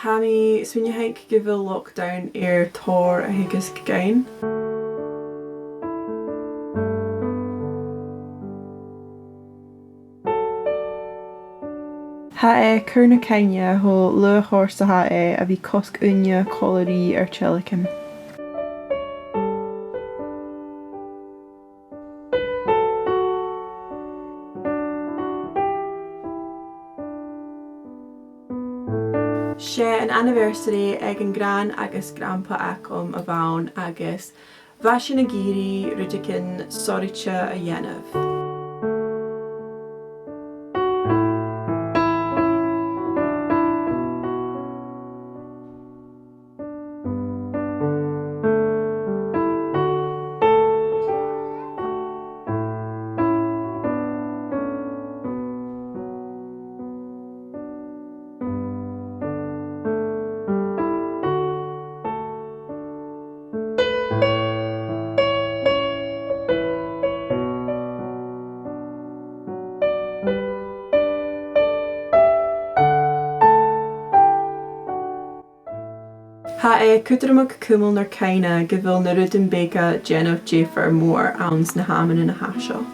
Hammy swinnehaig go bhfuil lockdown ar tóir a thugas go gainn. Tá é curna caine ho le chórsatha é a bhí cosc uine cóirí ar teilechim. Sé an anniversary ag an Ghrian agus grandpa acum a bhain agus bha sin na géirí rudicin soirite a dhéanamh. Tá é cutarmach cumall nar caine go bhfuil na rud an béga déanamh défar mór ans na hamanna na haisio.